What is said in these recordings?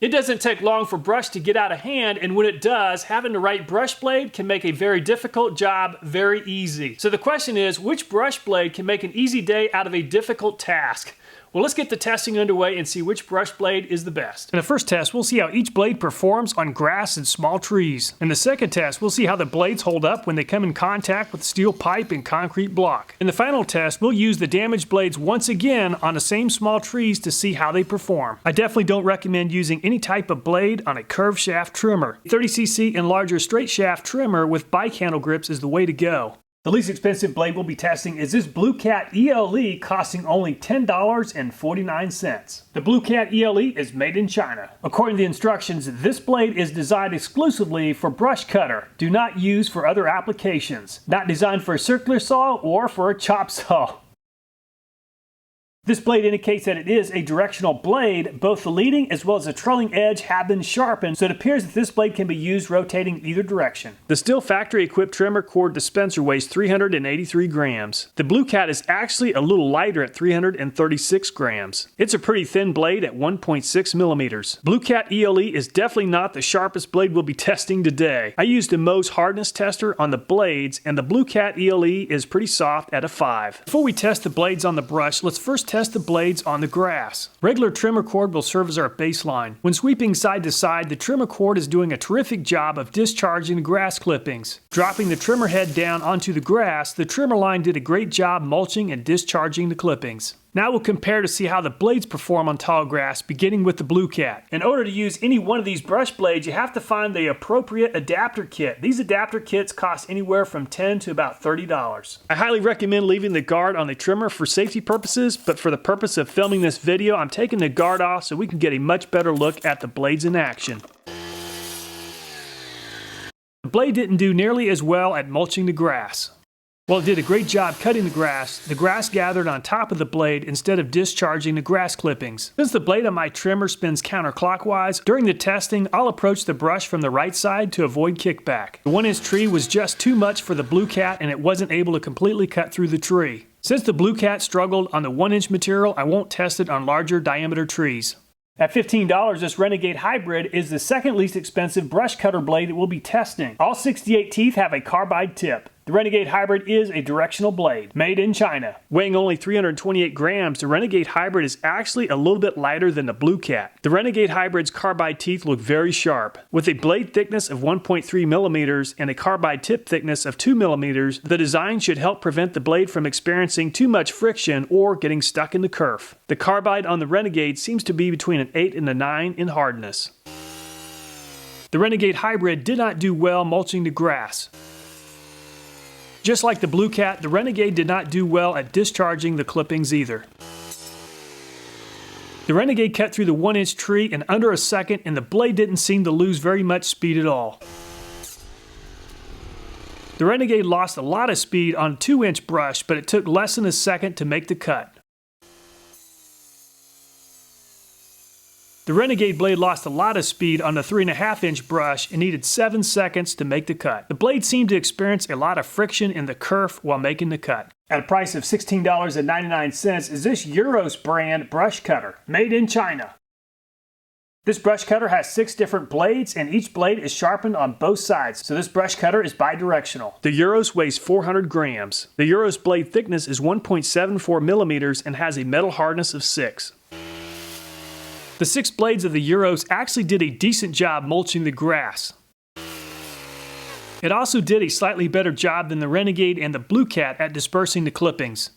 It doesn't take long for brush to get out of hand, and when it does, having the right brush blade can make a very difficult job very easy. So the question is, which brush blade can make an easy day out of a difficult task? Well, let's get the testing underway and see which brush blade is the best. In the first test, we'll see how each blade performs on grass and small trees. In the second test, we'll see how the blades hold up when they come in contact with steel pipe and concrete block. In the final test, we'll use the damaged blades once again on the same small trees to see how they perform. I definitely don't recommend using any type of blade on a curved shaft trimmer. 30cc and larger straight shaft trimmer with bike handle grips is the way to go. The least expensive blade we'll be testing is this BluecatELE, costing only $10.49. The BluecatELE is made in China. According to the instructions, this blade is designed exclusively for brush cutter. Do not use for other applications. Not designed for a circular saw or for a chop saw. This blade indicates that it is a directional blade. Both the leading as well as the trailing edge have been sharpened, so it appears that this blade can be used rotating either direction. The Stihl factory-equipped trimmer cord dispenser weighs 383 grams. The BlueCat is actually a little lighter at 336 grams. It's a pretty thin blade at 1.6 millimeters. BluecatELE is definitely not the sharpest blade we'll be testing today. I used a Mohs hardness tester on the blades, and the BluecatELE is pretty soft at a 5. Before we test the blades on the brush, let's first test the blades on the grass. Regular trimmer cord will serve as our baseline. When sweeping side to side, the trimmer cord is doing a terrific job of discharging the grass clippings. Dropping the trimmer head down onto the grass, the trimmer line did a great job mulching and discharging the clippings. Now we'll compare to see how the blades perform on tall grass, beginning with the BlueCat. In order to use any one of these brush blades, you have to find the appropriate adapter kit. These adapter kits cost anywhere from $10 to about $30. I highly recommend leaving the guard on the trimmer for safety purposes, but for the purpose of filming this video, I'm taking the guard off so we can get a much better look at the blades in action. The blade didn't do nearly as well at mulching the grass. While it did a great job cutting the grass gathered on top of the blade instead of discharging the grass clippings. Since the blade on my trimmer spins counterclockwise, during the testing, I'll approach the brush from the right side to avoid kickback. The 1-inch tree was just too much for the BlueCat, and it wasn't able to completely cut through the tree. Since the BlueCat struggled on the 1-inch material, I won't test it on larger diameter trees. At $15, this Renegade Hybrid is the second least expensive brush cutter blade that we'll be testing. All 68 teeth have a carbide tip. The Renegade Hybrid is a directional blade, made in China. Weighing only 328 grams, the Renegade Hybrid is actually a little bit lighter than the BlueCat. The Renegade Hybrid's carbide teeth look very sharp. With a blade thickness of 1.3 millimeters and a carbide tip thickness of 2 millimeters, the design should help prevent the blade from experiencing too much friction or getting stuck in the kerf. The carbide on the Renegade seems to be between an 8 and a 9 in hardness. The Renegade Hybrid did not do well mulching the grass. Just like the BlueCat, the Renegade did not do well at discharging the clippings either. The Renegade cut through the 1-inch tree in under a second, and the blade didn't seem to lose very much speed at all. The Renegade lost a lot of speed on a 2-inch brush, but it took less than a second to make the cut. The Renegade blade lost a lot of speed on the 3.5-inch brush and needed 7 seconds to make the cut. The blade seemed to experience a lot of friction in the kerf while making the cut. At a price of $16.99 is this Euros brand brush cutter, made in China. This brush cutter has 6 different blades, and each blade is sharpened on both sides, so this brush cutter is bidirectional. The Euros weighs 400 grams. The Euros blade thickness is 1.74 millimeters and has a metal hardness of 6. The 6 blades of the Euros actually did a decent job mulching the grass. It also did a slightly better job than the Renegade and the BlueCat at dispersing the clippings.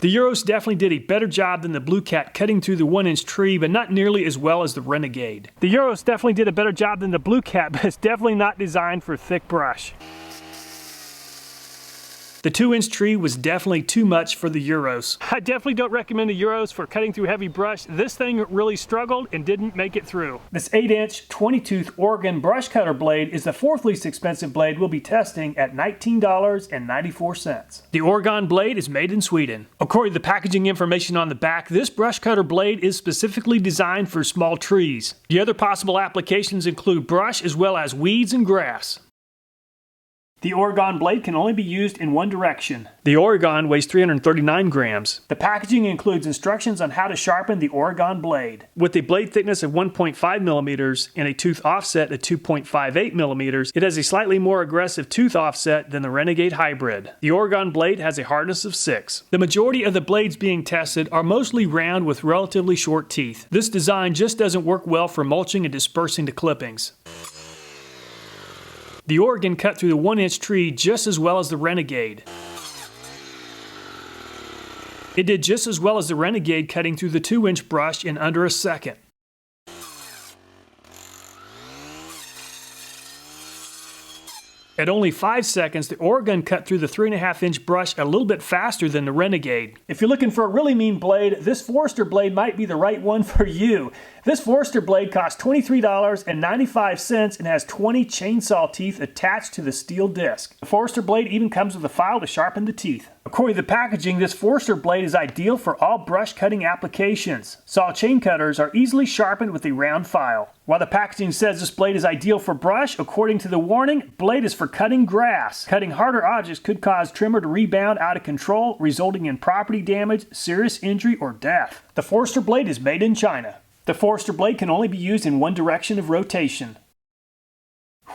The Euros definitely did a better job than the BlueCat cutting through the 1-inch tree, but not nearly as well as the Renegade. The Euros definitely did a better job than the BlueCat, but it's definitely not designed for thick brush. The 2-inch tree was definitely too much for the Euros. I definitely don't recommend the Euros for cutting through heavy brush. This thing really struggled and didn't make it through. This 8-inch 20-tooth Oregon brush cutter blade is the 4th least expensive blade we'll be testing at $19.94. The Oregon blade is made in Sweden. According to the packaging information on the back, this brush cutter blade is specifically designed for small trees. The other possible applications include brush as well as weeds and grass. The Oregon blade can only be used in one direction. The Oregon weighs 339 grams. The packaging includes instructions on how to sharpen the Oregon blade. With a blade thickness of 1.5 millimeters and a tooth offset of 2.58 millimeters, it has a slightly more aggressive tooth offset than the Renegade Hybrid. The Oregon blade has a hardness of 6. The majority of the blades being tested are mostly round with relatively short teeth. This design just doesn't work well for mulching and dispersing the clippings. The Oregon cut through the 1-inch tree just as well as the Renegade. It did just as well as the Renegade cutting through the 2-inch brush in under a second. At only 5 seconds, the Oregon cut through the 3.5-inch brush a little bit faster than the Renegade. If you're looking for a really mean blade, this Forester blade might be the right one for you. This Forester blade costs $23.95 and has 20 chainsaw teeth attached to the steel disc. The Forester blade even comes with a file to sharpen the teeth. According to the packaging, this Forester blade is ideal for all brush cutting applications. Saw chain cutters are easily sharpened with a round file. While the packaging says this blade is ideal for brush, according to the warning, blade is for cutting grass. Cutting harder objects could cause trimmer to rebound out of control, resulting in property damage, serious injury, or death. The Forester blade is made in China. The Forester blade can only be used in one direction of rotation.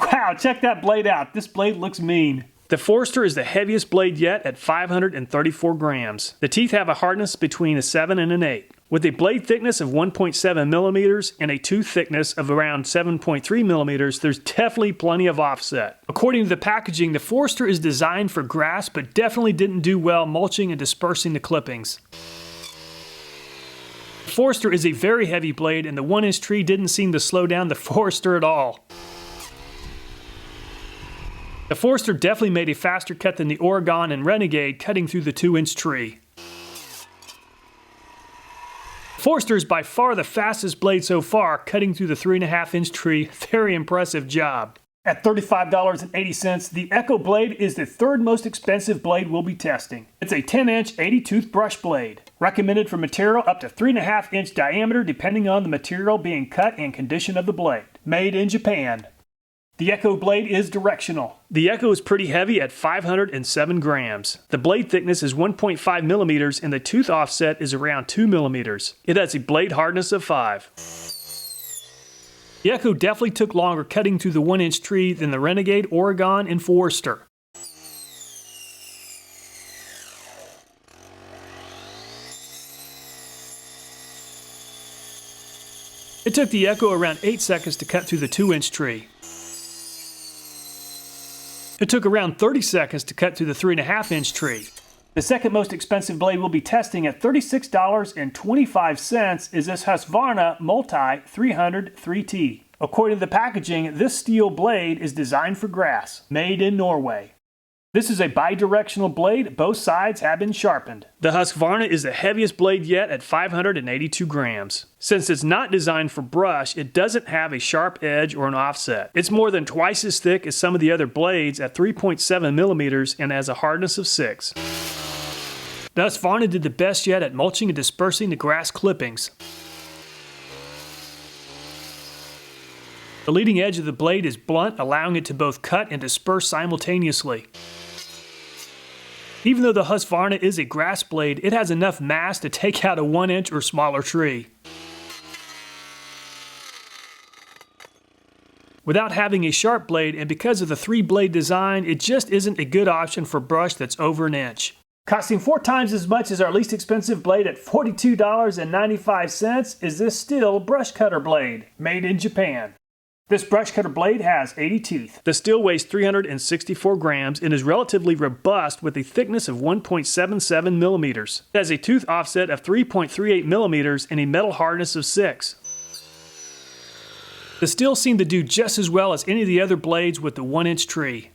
Wow, check that blade out. This blade looks mean. The Forester is the heaviest blade yet at 534 grams. The teeth have a hardness between a 7 and an 8. With a blade thickness of 1.7 millimeters and a tooth thickness of around 7.3 millimeters, there's definitely plenty of offset. According to the packaging, the Forester is designed for grass, but definitely didn't do well mulching and dispersing the clippings. The Forester is a very heavy blade, and the 1-inch tree didn't seem to slow down the Forester at all. The Forester definitely made a faster cut than the Oregon and Renegade cutting through the 2-inch tree. The Forester is by far the fastest blade so far, cutting through the 3.5-inch tree. Very impressive job. At $35.80, the Echo blade is the third most expensive blade we'll be testing. It's a 10-inch 80-tooth brush blade, recommended for material up to 3.5-inch diameter depending on the material being cut and condition of the blade. Made in Japan. The Echo blade is directional. The Echo is pretty heavy at 507 grams. The blade thickness is 1.5 millimeters and the tooth offset is around 2 millimeters. It has a blade hardness of 5. The Echo definitely took longer cutting through the 1-inch tree than the Renegade, Oregon, and Forester. It took the Echo around 8 seconds to cut through the 2-inch tree. It took around 30 seconds to cut through the 3.5-inch tree. The second most expensive blade we'll be testing at $36.25 is this Husqvarna Multi 300 3T. According to the packaging, this Stihl blade is designed for grass, made in Norway. This is a bidirectional blade, both sides have been sharpened. The Husqvarna is the heaviest blade yet at 582 grams. Since it's not designed for brush, it doesn't have a sharp edge or an offset. It's more than twice as thick as some of the other blades at 3.7 millimeters and has a hardness of 6. The Husqvarna did the best yet at mulching and dispersing the grass clippings. The leading edge of the blade is blunt, allowing it to both cut and disperse simultaneously. Even though the Husqvarna is a grass blade, it has enough mass to take out a 1-inch or smaller tree. Without having a sharp blade, and because of the 3-blade design, it just isn't a good option for brush that's over an inch. Costing 4 times as much as our least expensive blade at $42.95 is this Stihl brush cutter blade, made in Japan. This brush cutter blade has 80 teeth. The Stihl weighs 364 grams and is relatively robust with a thickness of 1.77 millimeters. It has a tooth offset of 3.38 millimeters and a metal hardness of 6. The Stihl seemed to do just as well as any of the other blades with the 1-inch tree.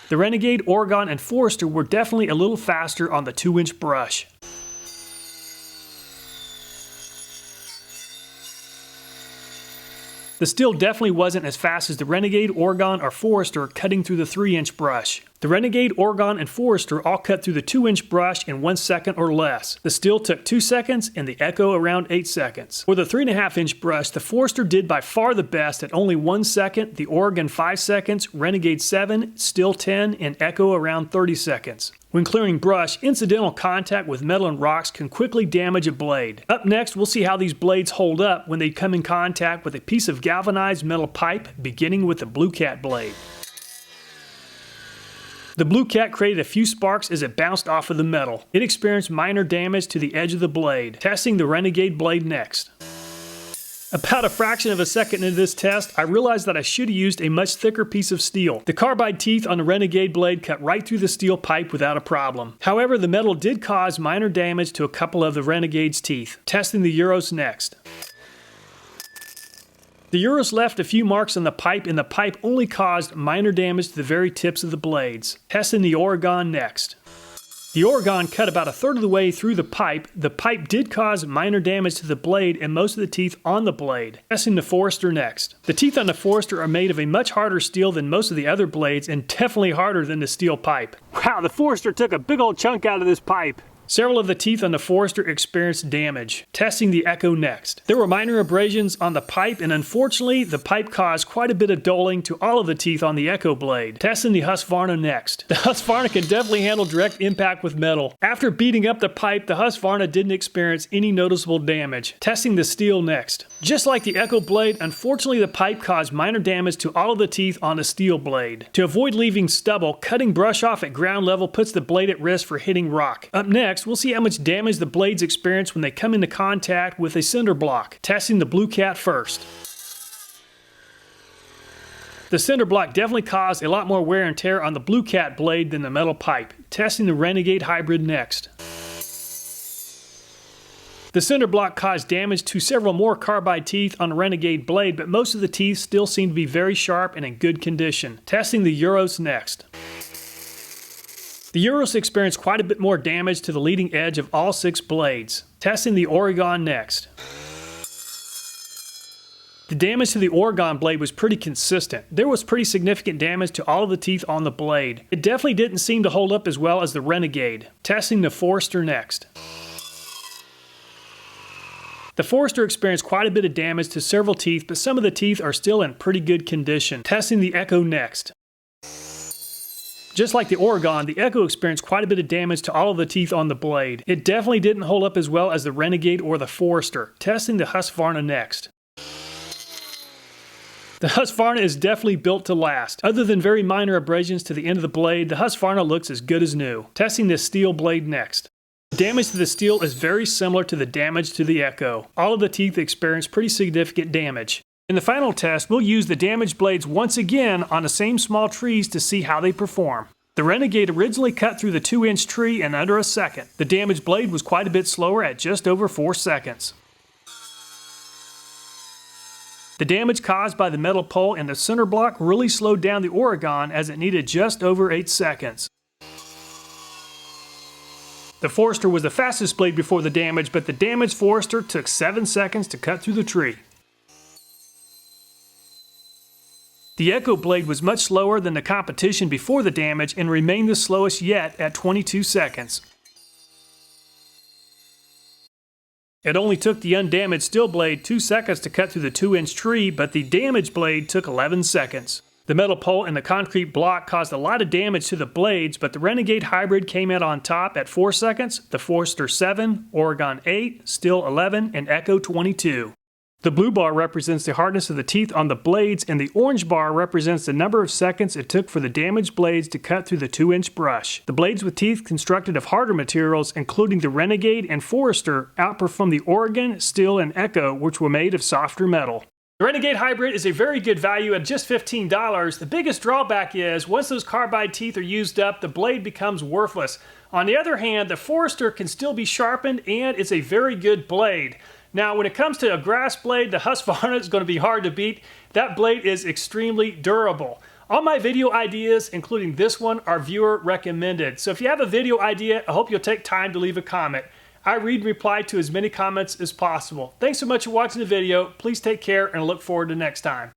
The Renegade, Oregon, and Forester were definitely a little faster on the 2-inch brush. The Stihl definitely wasn't as fast as the Renegade, Oregon, or Forester cutting through the 3-inch brush. The Renegade, Oregon, and Forester all cut through the 2-inch brush in 1 second or less. The Stihl took 2 seconds and the Echo around 8 seconds. For the 3.5-inch brush, the Forester did by far the best at only 1 second, the Oregon 5 seconds, Renegade 7, Stihl 10, and Echo around 30 seconds. When clearing brush, incidental contact with metal and rocks can quickly damage a blade. Up next, we'll see how these blades hold up when they come in contact with a piece of galvanized metal pipe, beginning with the BlueCat blade. The BlueCat created a few sparks as it bounced off of the metal. It experienced minor damage to the edge of the blade. Testing the Renegade blade next. About a fraction of a second into this test, I realized that I should have used a much thicker piece of steel. The carbide teeth on the Renegade blade cut right through the steel pipe without a problem. However, the metal did cause minor damage to a couple of the Renegade's teeth. Testing the Euros next. The Euros left a few marks on the pipe, and the pipe only caused minor damage to the very tips of the blades. Testing the Oregon next. The Oregon cut about a third of the way through the pipe. The pipe did cause minor damage to the blade and most of the teeth on the blade. Testing the Forester next. The teeth on the Forester are made of a much harder steel than most of the other blades and definitely harder than the steel pipe. Wow, the Forester took a big old chunk out of this pipe. Several of the teeth on the Forester experienced damage. Testing the Echo next. There were minor abrasions on the pipe, and unfortunately, the pipe caused quite a bit of dulling to all of the teeth on the Echo blade. Testing the Husqvarna next. The Husqvarna can definitely handle direct impact with metal. After beating up the pipe, the Husqvarna didn't experience any noticeable damage. Testing the Stihl next. Just like the Echo blade, unfortunately the pipe caused minor damage to all of the teeth on the Stihl blade. To avoid leaving stubble, cutting brush off at ground level puts the blade at risk for hitting rock. Up next, we'll see how much damage the blades experience when they come into contact with a cinder block. Testing the BlueCat first. The cinder block definitely caused a lot more wear and tear on the BlueCat blade than the metal pipe. Testing the Renegade Hybrid next. The cinder block caused damage to several more carbide teeth on the Renegade blade, but most of the teeth still seem to be very sharp and in good condition. Testing the Euros next. The Euros experienced quite a bit more damage to the leading edge of all 6 blades. Testing the Oregon next. The damage to the Oregon blade was pretty consistent. There was pretty significant damage to all of the teeth on the blade. It definitely didn't seem to hold up as well as the Renegade. Testing the Forester next. The Forester experienced quite a bit of damage to several teeth, but some of the teeth are still in pretty good condition. Testing the Echo next. Just like the Oregon, the Echo experienced quite a bit of damage to all of the teeth on the blade. It definitely didn't hold up as well as the Renegade or the Forester. Testing the Husqvarna next. The Husqvarna is definitely built to last. Other than very minor abrasions to the end of the blade, the Husqvarna looks as good as new. Testing the Stihl blade next. The damage to the Stihl is very similar to the damage to the Echo. All of the teeth experienced pretty significant damage. In the final test, we'll use the damaged blades once again on the same small trees to see how they perform. The Renegade originally cut through the 2-inch tree in under a second. The damaged blade was quite a bit slower at just over 4 seconds. The damage caused by the metal pole and the center block really slowed down the Oregon as it needed just over 8 seconds. The Forester was the fastest blade before the damage, but the damaged Forester took 7 seconds to cut through the tree. The Echo blade was much slower than the competition before the damage and remained the slowest yet at 22 seconds. It only took the undamaged Stihl blade 2 seconds to cut through the 2-inch tree, but the damaged blade took 11 seconds. The metal pole and the concrete block caused a lot of damage to the blades, but the Renegade Hybrid came out on top at 4 seconds, the Forester 7, Oregon 8, Stihl 11, and Echo 22. The blue bar represents the hardness of the teeth on the blades, and the orange bar represents the number of seconds it took for the damaged blades to cut through the 2-inch brush. The blades with teeth constructed of harder materials, including the Renegade and Forester, outperformed the Oregon, Stihl, and Echo, which were made of softer metal. The Renegade Hybrid is a very good value at just $15. The biggest drawback is, once those carbide teeth are used up, the blade becomes worthless. On the other hand, the Forester can still be sharpened, and it's a very good blade. Now, when it comes to a grass blade, the Husqvarna is going to be hard to beat. That blade is extremely durable. All my video ideas, including this one, are viewer recommended. So if you have a video idea, I hope you'll take time to leave a comment. I read and reply to as many comments as possible. Thanks so much for watching the video. Please take care and I look forward to next time.